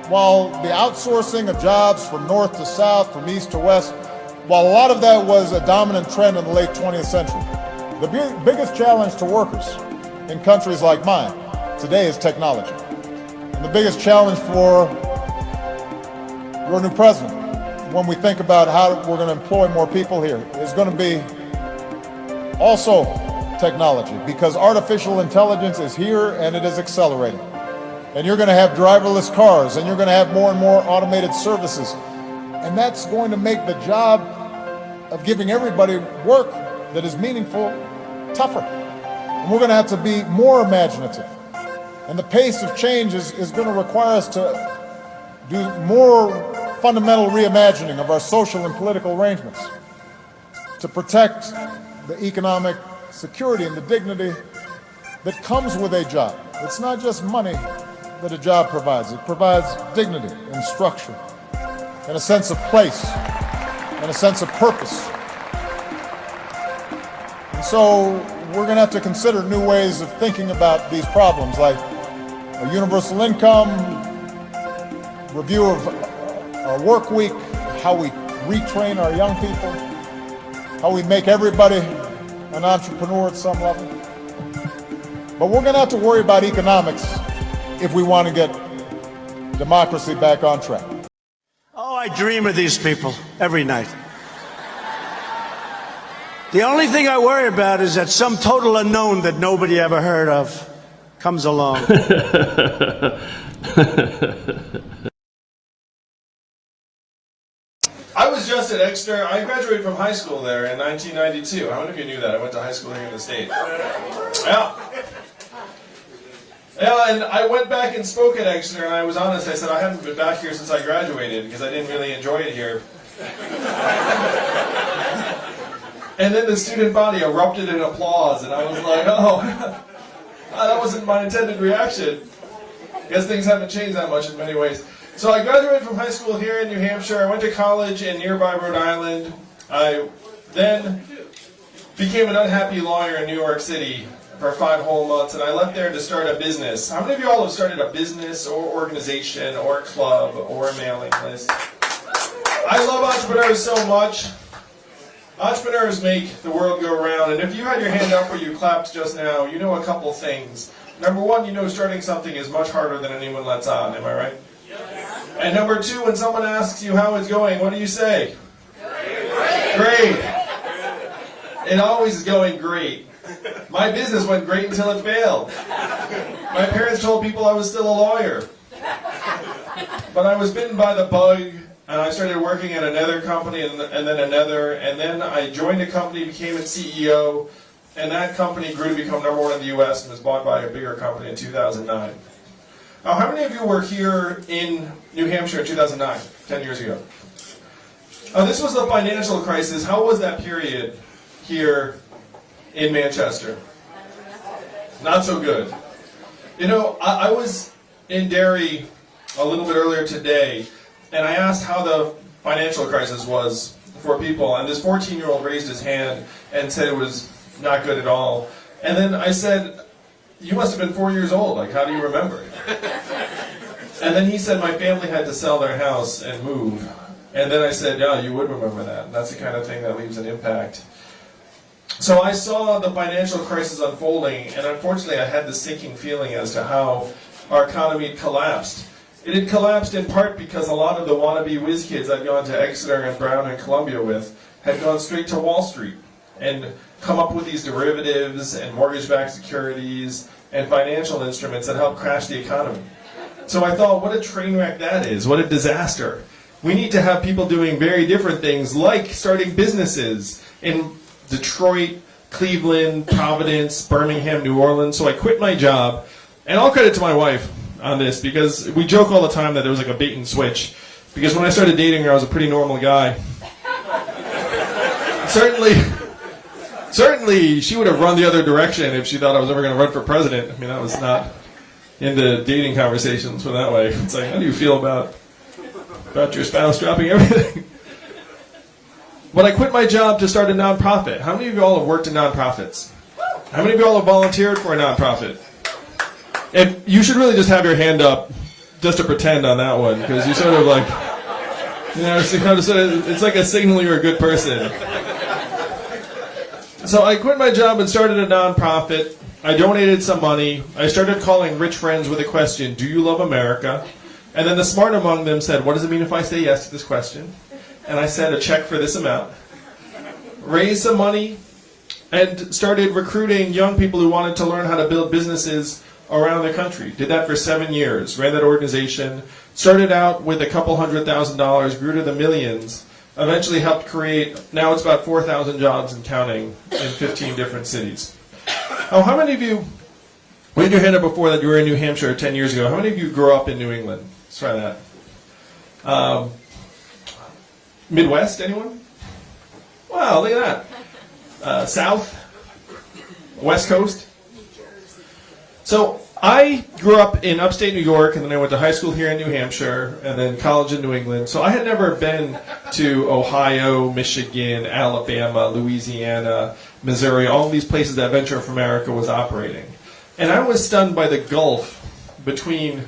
while the outsourcing of jobs from north to south, from east to west, while a lot of that was a dominant trend in the late 20th century, the biggest challenge to workers in countries like mine today is technology. And the biggest challenge for your new president, when we think about how we're going to employ more people here, is going to be also technology, because artificial intelligence is here and it is accelerating. And you're going to have driverless cars, and you're going to have more and more automated services. And that's going to make the job of giving everybody work that is meaningful tougher. And we're going to have to be more imaginative. And the pace of change is going to require us to do more fundamental reimagining of our social and political arrangements to protect the economic security and the dignity that comes with a job. It's not just money that a job provides. It provides dignity and structure and a sense of place and a sense of purpose. And so we're going to have to consider new ways of thinking about these problems, like a universal income, review of our work week, how we retrain our young people, how we make everybody an entrepreneur at some level. But we're going to have to worry about economics if we want to get democracy back on track. Oh, I dream of these people every night. The only thing I worry about is that some total unknown that nobody ever heard of comes along. I was just at Exeter. I graduated from high school there in 1992. How many of you knew that? I went to high school here in the States. Yeah, and I went back and spoke at Exeter, and I was honest. I said, I haven't been back here since I graduated because I didn't really enjoy it here. And then the student body erupted in applause, and I was like, oh, that wasn't my intended reaction. Guess things haven't changed that much in many ways. So I graduated from high school here in New Hampshire. I went to college in nearby Rhode Island. I then became an unhappy lawyer in New York City for 5 whole months, and I left there to start a business. How many of you all have started a business or organization or a club or a mailing list? I love entrepreneurs so much. Entrepreneurs make the world go round, and if you had your hand up or you clapped just now, you know a couple things. Number one, you know starting something is much harder than anyone lets on, am I right? And number two, when someone asks you how it's going, what do you say? Great. It always is going great. My business went great until it failed. My parents told people I was still a lawyer. But I was bitten by the bug, and I started working at another company, and then another, and then I joined a company, became its CEO, and that company grew to become #1 in the U.S. and was bought by a bigger company in 2009. Now, how many of you were here in New Hampshire in 2009, 10 years ago? This was the financial crisis. How was that period here in Manchester? Not so good. You know, I was in Derry a little bit earlier today, and I asked how the financial crisis was for people, and this 14-year-old raised his hand and said it was not good at all. And then I said, you must have been 4 years old, like how do you remember it? And then he said my family had to sell their house and move. And then I said, yeah, you would remember that. That's the kind of thing that leaves an impact. So I saw the financial crisis unfolding, and unfortunately I had this sinking feeling as to how our economy had collapsed. It had collapsed in part because a lot of the wannabe whiz kids I'd gone to Exeter and Brown and Columbia with had gone straight to Wall Street and come up with these derivatives and mortgage-backed securities and financial instruments that help crash the economy. So I thought, what a train wreck that is. What a disaster. We need to have people doing very different things, like starting businesses in Detroit, Cleveland, Providence, Birmingham, New Orleans. So I quit my job, and all credit to my wife on this, because we joke all the time that there was like a bait and switch. Because when I started dating her, I was a pretty normal guy. Certainly, she would have run the other direction if she thought I was ever going to run for president. I mean, I was not into dating conversations for that way. It's like, how do you feel about your spouse dropping everything? But I quit my job to start a nonprofit. How many of you all have worked in nonprofits? How many of you all have volunteered for a nonprofit? And you should really just have your hand up just to pretend on that one, because you sort of like, you know, it's like a signal you're a good person. So I quit my job and started a nonprofit. I donated some money. I started calling rich friends with a question, do you love America? And then the smart among them said, what does it mean if I say yes to this question? And I said a check for this amount. Raised some money and started recruiting young people who wanted to learn how to build businesses around the country. Did that for 7 years. Ran that organization. Started out with a couple $100,000, grew to the millions. Eventually helped create, now it's about 4,000 jobs and counting in 15 different cities. Oh, how many of you, we had your hand up before that you were in New Hampshire 10 years ago. How many of you grew up in New England? Let's try that. Midwest, anyone? Wow, look at that. South? West Coast? So I grew up in upstate New York, and then I went to high school here in New Hampshire, and then college in New England. So I had never been to Ohio, Michigan, Alabama, Louisiana, Missouri, all these places that Venture for America was operating. And I was stunned by the gulf between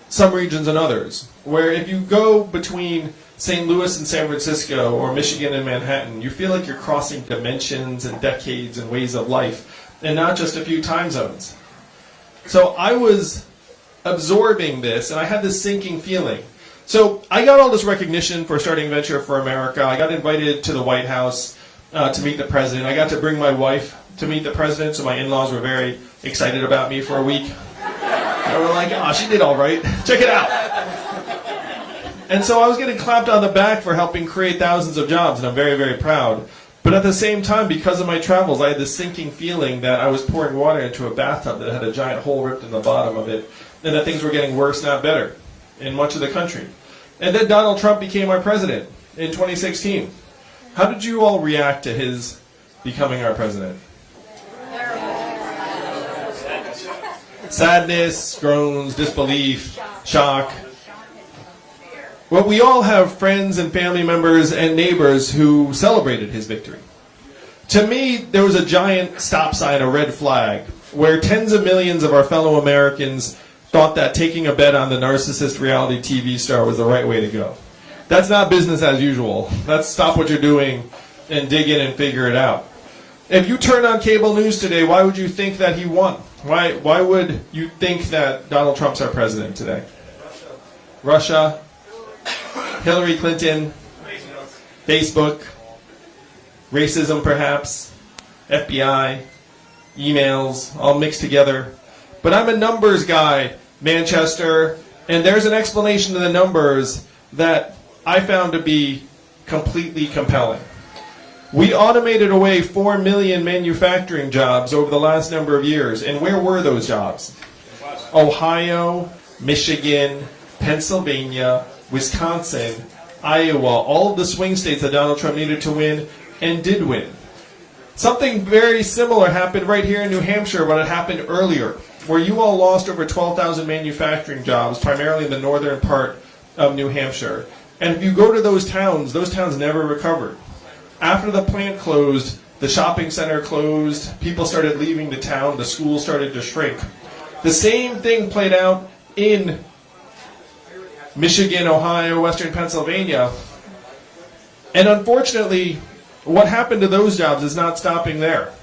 some regions and others, where if you go between St. Louis and San Francisco, or Michigan and Manhattan, you feel like you're crossing dimensions and decades and ways of life, and not just a few time zones. So I was absorbing this, and I had this sinking feeling. So I got all this recognition for starting Venture for America. I got invited to the White House to meet the president. I got to bring my wife to meet the president, so my in-laws were very excited about me for a week. They were like, oh, she did all right. Check it out. And so I was getting clapped on the back for helping create thousands of jobs, and I'm very, very proud. But at the same time, because of my travels, I had this sinking feeling that I was pouring water into a bathtub that had a giant hole ripped in the bottom of it, and that things were getting worse, not better, in much of the country. And then Donald Trump became our president in 2016. How did you all react to his becoming our president? Sadness, groans, disbelief, shock. Well, we all have friends and family members and neighbors who celebrated his victory. To me, there was a giant stop sign, a red flag, where tens of millions of our fellow Americans thought that taking a bet on the narcissist reality TV star was the right way to go. That's not business as usual. That's stop what you're doing and dig in and figure it out. If you turn on cable news today, why would you think that he won? Why would you think that Donald Trump's our president today? Russia. Hillary Clinton, Facebook, racism perhaps, FBI, emails, all mixed together. But I'm a numbers guy, Manchester, and there's an explanation to the numbers that I found to be completely compelling. We automated away 4 million manufacturing jobs over the last number of years, and where were those jobs? Ohio, Michigan, Pennsylvania, Wisconsin, Iowa, all of the swing states that Donald Trump needed to win and did win. Something very similar happened right here in New Hampshire, but it happened earlier, where you all lost over 12,000 manufacturing jobs, primarily in the northern part of New Hampshire. And if you go to those towns never recovered. After the plant closed, the shopping center closed, people started leaving the town, the schools started to shrink. The same thing played out in Michigan, Ohio, Western Pennsylvania. And unfortunately, what happened to those jobs is not stopping there.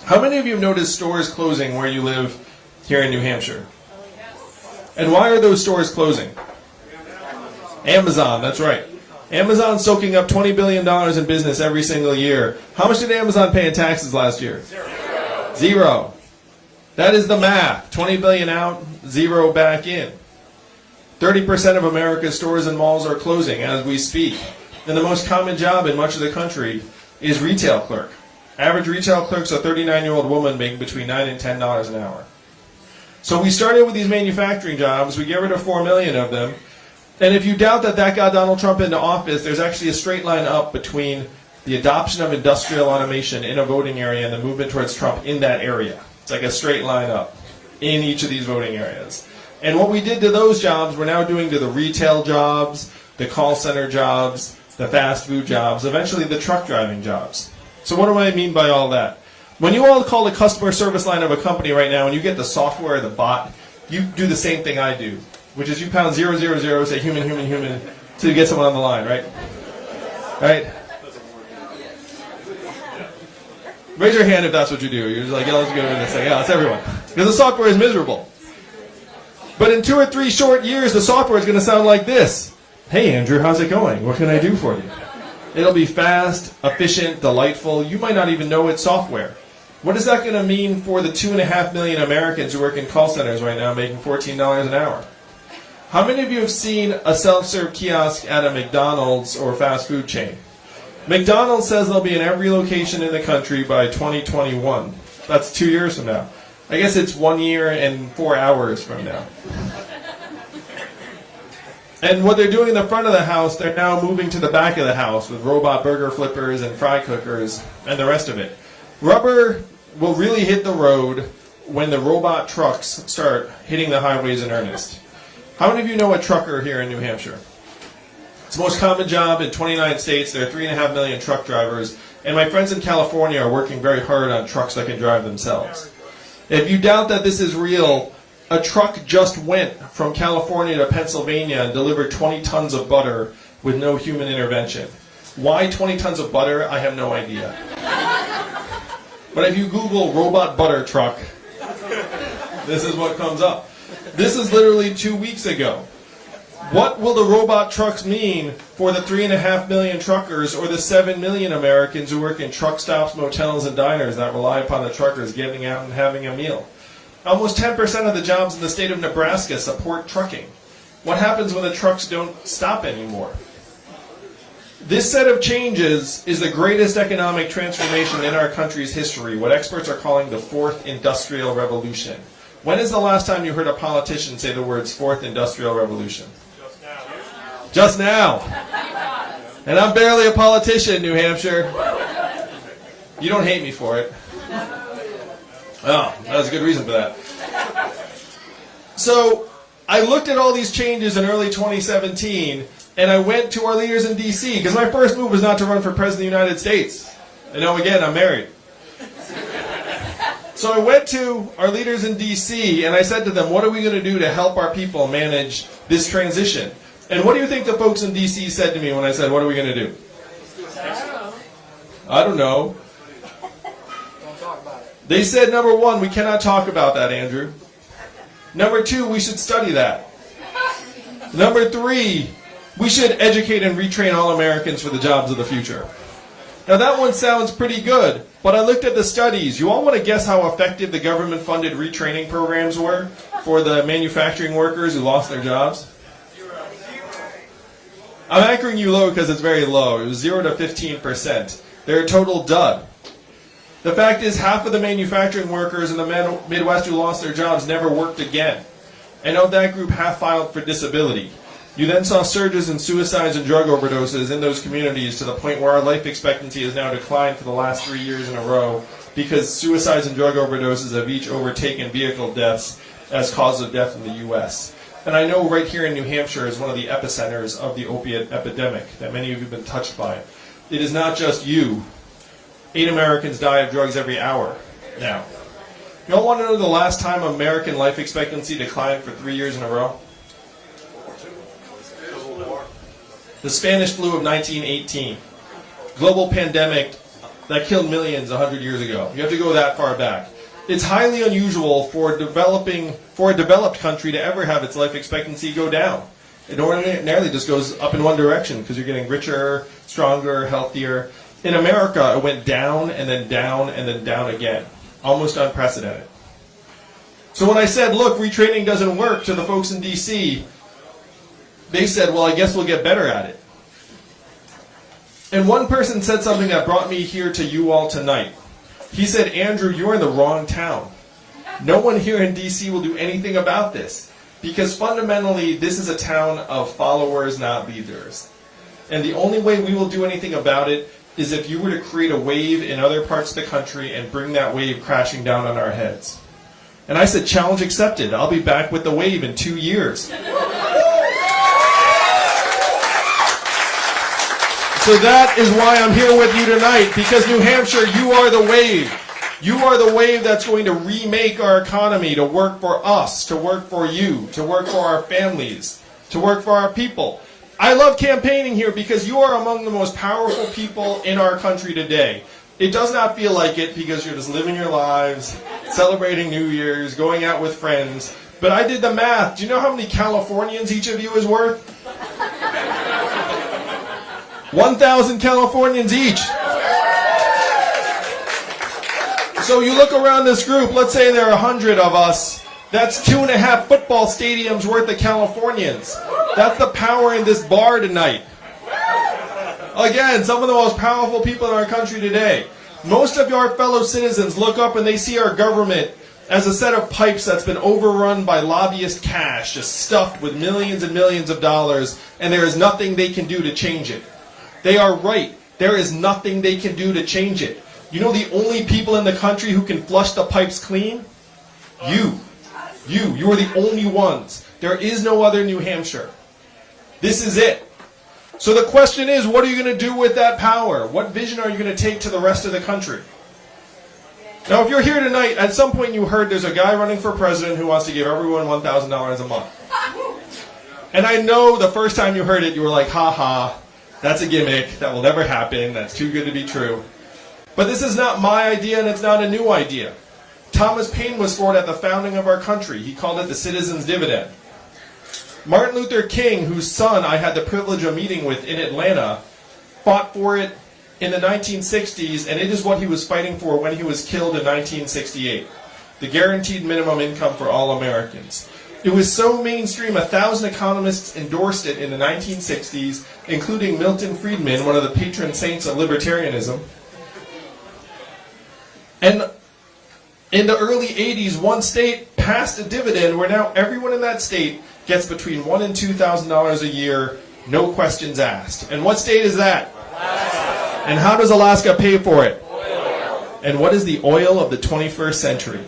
How many of you have noticed stores closing where you live here in New Hampshire? And why are those stores closing? Amazon, that's right. Amazon's soaking up $20 billion in business every single year. How much did Amazon pay in taxes last year? Zero. That is the math. 20 billion out, zero back in. 30% of America's stores and malls are closing as we speak. And the most common job in much of the country is retail clerk. Average retail clerk's a 39-year-old woman making between $9 and $10 an hour. So we started with these manufacturing jobs. We get rid of 4 million of them. And if you doubt that got Donald Trump into office, there's actually a straight line up between the adoption of industrial automation in a voting area and the movement towards Trump in that area. It's like a straight line up in each of these voting areas. And what we did to those jobs, we're now doing to the retail jobs, the call center jobs, the fast food jobs, eventually the truck driving jobs. So what do I mean by all that? When you all call the customer service line of a company right now and you get the software, the bot, you do the same thing I do, which is you pound 000, say human, human, human, till you get someone on the line, right? Right? Raise your hand if that's what you do. You're just like, yeah, let's go in and say, yeah, that's everyone. Because the software is miserable. But in 2 or 3 short years, the software is going to sound like this. Hey, Andrew, how's it going? What can I do for you? It'll be fast, efficient, delightful. You might not even know it's software. What is that going to mean for the 2.5 million Americans who work in call centers right now making $14 an hour? How many of you have seen a self-serve kiosk at a McDonald's or fast food chain? McDonald's says they'll be in every location in the country by 2021. That's 2 years from now. I guess it's 1 year and 4 hours from now. And what they're doing in the front of the house, they're now moving to the back of the house with robot burger flippers and fry cookers and the rest of it. Rubber will really hit the road when the robot trucks start hitting the highways in earnest. How many of you know a trucker here in New Hampshire? It's the most common job in 29 states. There are 3.5 million truck drivers. And my friends in California are working very hard on trucks that can drive themselves. If you doubt that this is real, a truck just went from California to Pennsylvania and delivered 20 tons of butter with no human intervention. Why 20 tons of butter? I have no idea. But if you Google robot butter truck, this is what comes up. This is literally 2 weeks ago. What will the robot trucks mean for the 3.5 million truckers or the 7 million Americans who work in truck stops, motels, and diners that rely upon the truckers getting out and having a meal? Almost 10% of the jobs in the state of Nebraska support trucking. What happens when the trucks don't stop anymore? This set of changes is the greatest economic transformation in our country's history, what experts are calling the Fourth Industrial Revolution. When is the last time you heard a politician say the words Fourth Industrial Revolution? Just now. And I'm barely a politician, New Hampshire. You don't hate me for it. Oh, that was a good reason for that. So, I looked at all these changes in early 2017, and I went to our leaders in D.C., because my first move was not to run for President of the United States. And now again, I'm married. So I went to our leaders in D.C., and I said to them, what are we going to do to help our people manage this transition? And what do you think the folks in D.C. said to me when I said, what are we going to do? I don't know. They said, number 1, we cannot talk about that, Andrew. Number 2, we should study that. Number 3, we should educate and retrain all Americans for the jobs of the future. Now that one sounds pretty good, but I looked at the studies. You all want to guess how effective the government-funded retraining programs were for the manufacturing workers who lost their jobs? I'm anchoring you low because it's very low. It was 0 to 15%. They're a total dud. The fact is, half of the manufacturing workers in the Midwest who lost their jobs never worked again. And of that group, half filed for disability. You then saw surges in suicides and drug overdoses in those communities to the point where our life expectancy has now declined for the last 3 years in a row because suicides and drug overdoses have each overtaken vehicle deaths as causes of death in the U.S. And I know right here in New Hampshire is one of the epicenters of the opiate epidemic that many of you have been touched by. It is not just you. 8 Americans die of drugs every hour now. You all want to know the last time American life expectancy declined for 3 years in a row? The Spanish flu of 1918. Global pandemic that killed millions 100 years ago. You have to go that far back. It's highly unusual for a developed country to ever have its life expectancy go down. It ordinarily just goes up in one direction because you're getting richer, stronger, healthier. In America, it went down and then down and then down again. Almost unprecedented. So when I said, look, retraining doesn't work to the folks in D.C., they said, well, I guess we'll get better at it. And one person said something that brought me here to you all tonight. He said, Andrew, you're in the wrong town. No one here in D.C. will do anything about this. Because fundamentally, this is a town of followers, not leaders. And the only way we will do anything about it is if you were to create a wave in other parts of the country and bring that wave crashing down on our heads. And I said, challenge accepted. I'll be back with the wave in 2 years. So that is why I'm here with you tonight, because New Hampshire, you are the wave. You are the wave that's going to remake our economy to work for us, to work for you, to work for our families, to work for our people. I love campaigning here because you are among the most powerful people in our country today. It does not feel like it because you're just living your lives, celebrating New Year's, going out with friends. But I did the math. Do you know how many Californians each of you is worth? 1,000 Californians each. So you look around this group, let's say there are 100 of us. That's 2.5 football stadiums worth of Californians. That's the power in this bar tonight. Again, some of the most powerful people in our country today. Most of your fellow citizens look up and they see our government as a set of pipes that's been overrun by lobbyist cash, just stuffed with millions and millions of dollars, and there is nothing they can do to change it. They are right. There is nothing they can do to change it. You know the only people in the country who can flush the pipes clean? You. You are the only ones. There is no other New Hampshire. This is it. So the question is, what are you going to do with that power? What vision are you going to take to the rest of the country? Now, if you're here tonight, at some point you heard there's a guy running for president who wants to give everyone $1,000 a month. And I know the first time you heard it, you were like, ha ha, that's a gimmick. That will never happen. That's too good to be true. But this is not my idea, and it's not a new idea. Thomas Paine was for it at the founding of our country. He called it the citizen's dividend. Martin Luther King, whose son I had the privilege of meeting with in Atlanta, fought for it in the 1960s, and it is what he was fighting for when he was killed in 1968. The guaranteed minimum income for all Americans. It was so mainstream, 1,000 economists endorsed it in the 1960s, including Milton Friedman, one of the patron saints of libertarianism. And in the early 80s, one state passed a dividend where now everyone in that state gets between $1,000 and $2,000 a year, no questions asked. And what state is that? Alaska. And how does Alaska pay for it? Oil. And what is the oil of the 21st century?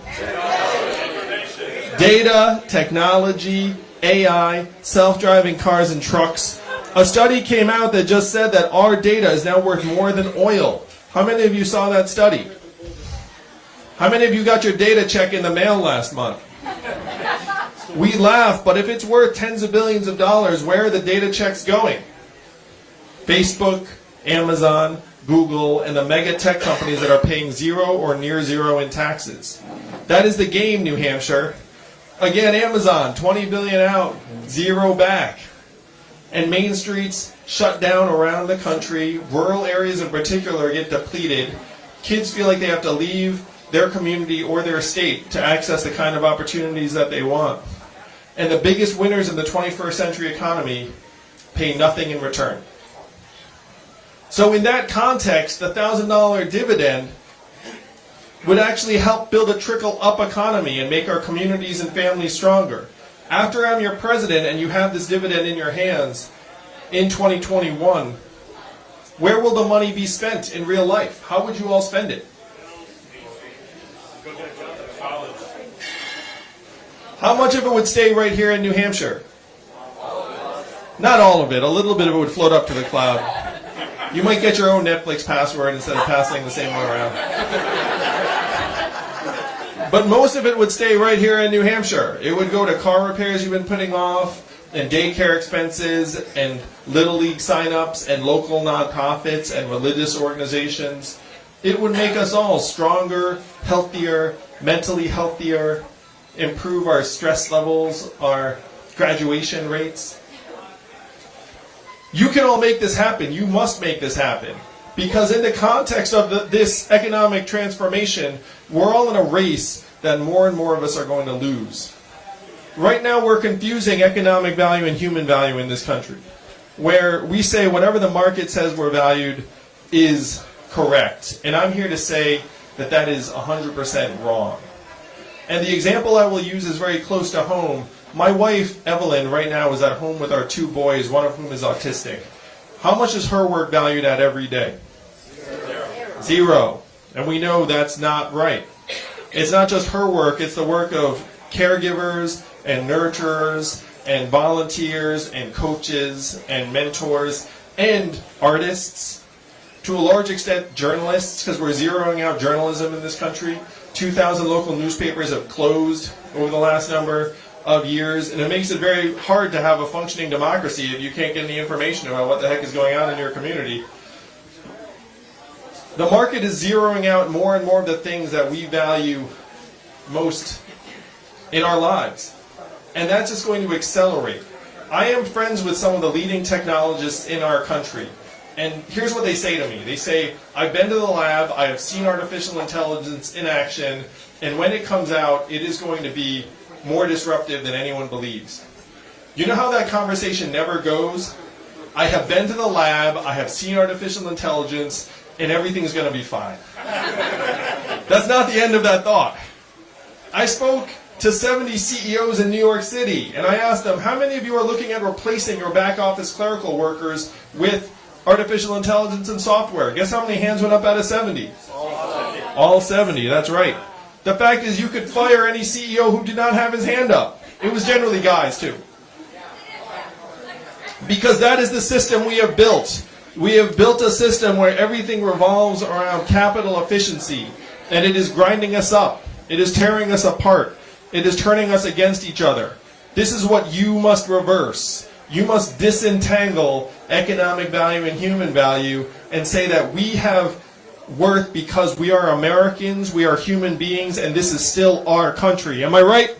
Data, technology, AI, self-driving cars and trucks. A study came out that just said that our data is now worth more than oil. How many of you saw that study? How many of you got your data check in the mail last month? We laugh, but if it's worth tens of billions of dollars, where are the data checks going? Facebook, Amazon, Google, and the mega tech companies that are paying zero or near zero in taxes. That is the game, New Hampshire. Again, Amazon, 20 billion out, zero back. And main streets shut down around the country. Rural areas in particular get depleted. Kids feel like they have to leave their community or their state to access the kind of opportunities that they want. And the biggest winners in the 21st century economy pay nothing in return. So in that context, the $1,000 dividend would actually help build a trickle-up economy and make our communities and families stronger. After I'm your president and you have this dividend in your hands in 2021, where will the money be spent in real life? How would you all spend it? How much of it would stay right here in New Hampshire? Not all of it. A little bit of it would float up to the cloud. You might get your own Netflix password instead of passing the same one around. But most of it would stay right here in New Hampshire. It would go to car repairs you've been putting off, and daycare expenses, and Little League signups, and local nonprofits, and religious organizations. It would make us all stronger, healthier, mentally healthier, improve our stress levels, our graduation rates. You can all make this happen. You must make this happen. Because in the context of this economic transformation, we're all in a race that more and more of us are going to lose. Right now we're confusing economic value and human value in this country, where we say whatever the market says we're valued is correct. And I'm here to say that that is 100% wrong. And the example I will use is very close to home. My wife, Evelyn, right now is at home with our 2 boys, one of whom is autistic. How much is her work valued at every day? Zero. And we know that's not right. It's not just her work, it's the work of caregivers and nurturers and volunteers and coaches and mentors and artists to a large extent journalists, because we're zeroing out journalism in this country. 2,000 local newspapers have closed over the last number of years, and it makes it very hard to have a functioning democracy if you can't get any information about what the heck is going on in your community. The market is zeroing out more and more of the things that we value most in our lives, and that's just going to accelerate. I am friends with some of the leading technologists in our country, and here's what they say to me. They say, I've been to the lab, I have seen artificial intelligence in action, and when it comes out, it is going to be more disruptive than anyone believes. You know how that conversation never goes? I have been to the lab, I have seen artificial intelligence, and everything's going to be fine. That's not the end of that thought. I spoke to 70 CEOs in New York City, and I asked them, how many of you are looking at replacing your back office clerical workers with artificial intelligence and software? Guess how many hands went up out of 70? All 70, that's right. The fact is you could fire any CEO who did not have his hand up. It was generally guys too. Because that is the system we have built. We have built a system where everything revolves around capital efficiency, and it is grinding us up. It is tearing us apart. It is turning us against each other. This is what you must reverse. You must disentangle economic value and human value and say that we have worth because we are Americans, we are human beings, and this is still our country. Am I right?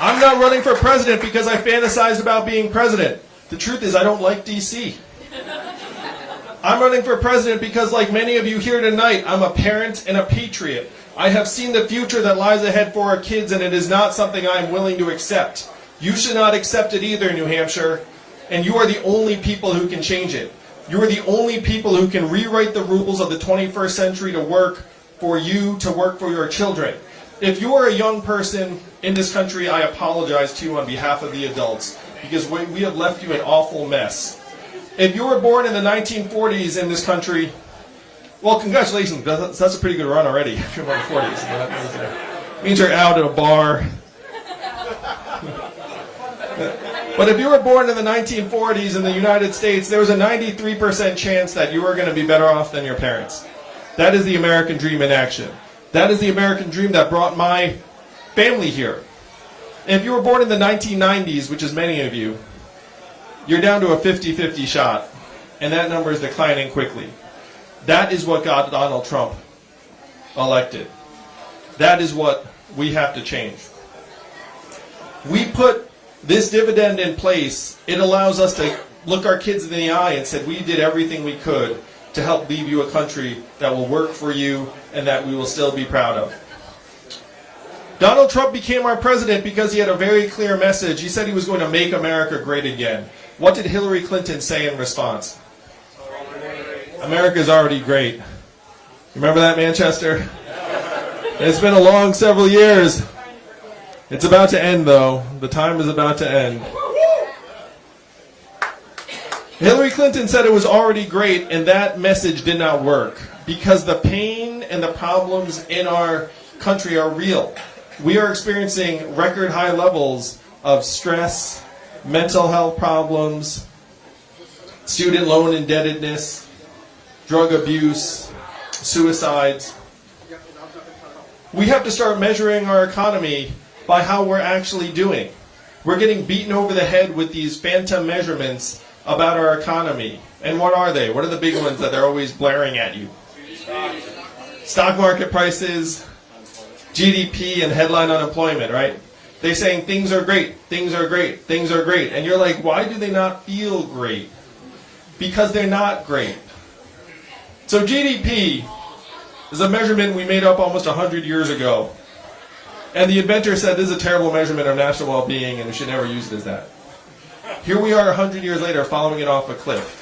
I'm not running for president because I fantasized about being president. The truth is I don't like DC. I'm running for president because, like many of you here tonight, I'm a parent and a patriot. I have seen the future that lies ahead for our kids, and it is not something I'm willing to accept. You should not accept it either, New Hampshire. And you are the only people who can change it. You are the only people who can rewrite the rules of the 21st century to work for you, to work for your children. If you are a young person in this country, I apologize to you on behalf of the adults, because we have left you an awful mess. If you were born in the 1940s in this country, well, congratulations, that's a pretty good run already. If you're born in the 40s, that means you're out at a bar. But if you were born in the 1940s in the United States, there was a 93% chance that you were going to be better off than your parents. That is the American dream in action. That is the American dream that brought my family here. If you were born in the 1990s, which is many of you, you're down to a 50-50 shot, and that number is declining quickly. That is what got Donald Trump elected. That is what we have to change. We put this dividend in place. It allows us to look our kids in the eye and say we did everything we could to help leave you a country that will work for you and that we will still be proud of. Donald Trump became our president because he had a very clear message. He said he was going to make America great again. What did Hillary Clinton say in response? America's already great. Remember that, Manchester? It's been a long several years. It's about to end, though. The time is about to end. Hillary Clinton said it was already great, and that message did not work because the pain and the problems in our country are real. We are experiencing record high levels of stress, mental health problems, student loan indebtedness, drug abuse, suicides. We have to start measuring our economy by how we're actually doing. We're getting beaten over the head with these phantom measurements about our economy. And what are they? What are the big ones that they're always blaring at you? Stock market prices, GDP, and headline unemployment, right? They're saying things are great, things are great, things are great. And you're like, why do they not feel great? Because they're not great. So GDP is a measurement we made up almost 100 years ago. And the inventor said this is a terrible measurement of national well-being and we should never use it as that. Here we are 100 years later following it off a cliff.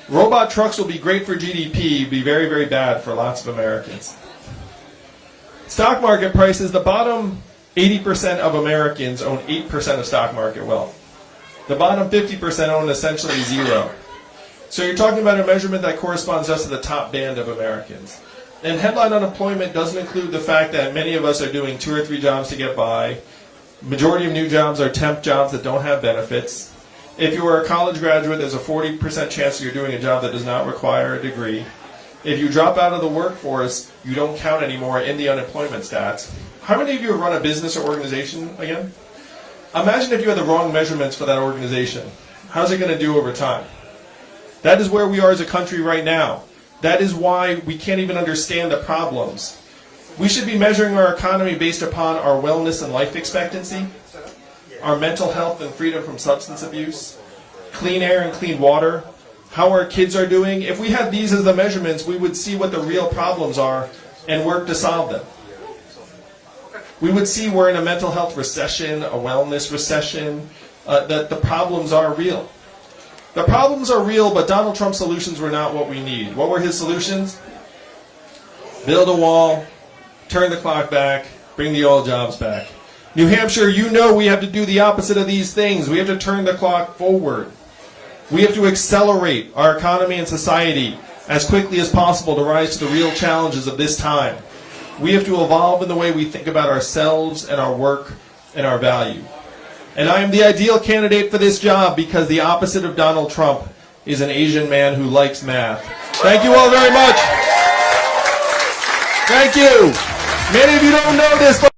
Robot trucks will be great for GDP, be very, very bad for lots of Americans. Stock market prices, the bottom 80% of Americans own 8% of stock market wealth. The bottom 50% own essentially zero. So you're talking about a measurement that corresponds just to the top band of Americans. And headline unemployment doesn't include the fact that many of us are doing 2 or 3 jobs to get by. Majority of new jobs are temp jobs that don't have benefits. If you are a college graduate, there's a 40% chance that you're doing a job that does not require a degree. If you drop out of the workforce, you don't count anymore in the unemployment stats. How many of you run a business or organization again? Imagine if you had the wrong measurements for that organization. How's it going to do over time? That is where we are as a country right now. That is why we can't even understand the problems. We should be measuring our economy based upon our wellness and life expectancy, our mental health and freedom from substance abuse, clean air and clean water, how our kids are doing. If we had these as the measurements, we would see what the real problems are and work to solve them. We would see we're in a mental health recession, a wellness recession, that the problems are real. The problems are real, but Donald Trump's solutions were not what we need. What were his solutions? Build a wall, turn the clock back, bring the oil jobs back. New Hampshire, you know we have to do the opposite of these things. We have to turn the clock forward. We have to accelerate our economy and society as quickly as possible to rise to the real challenges of this time. We have to evolve in the way we think about ourselves and our work and our value. And I am the ideal candidate for this job because the opposite of Donald Trump is an Asian man who likes math. Thank you all very much. Thank you. Many of you don't know this, but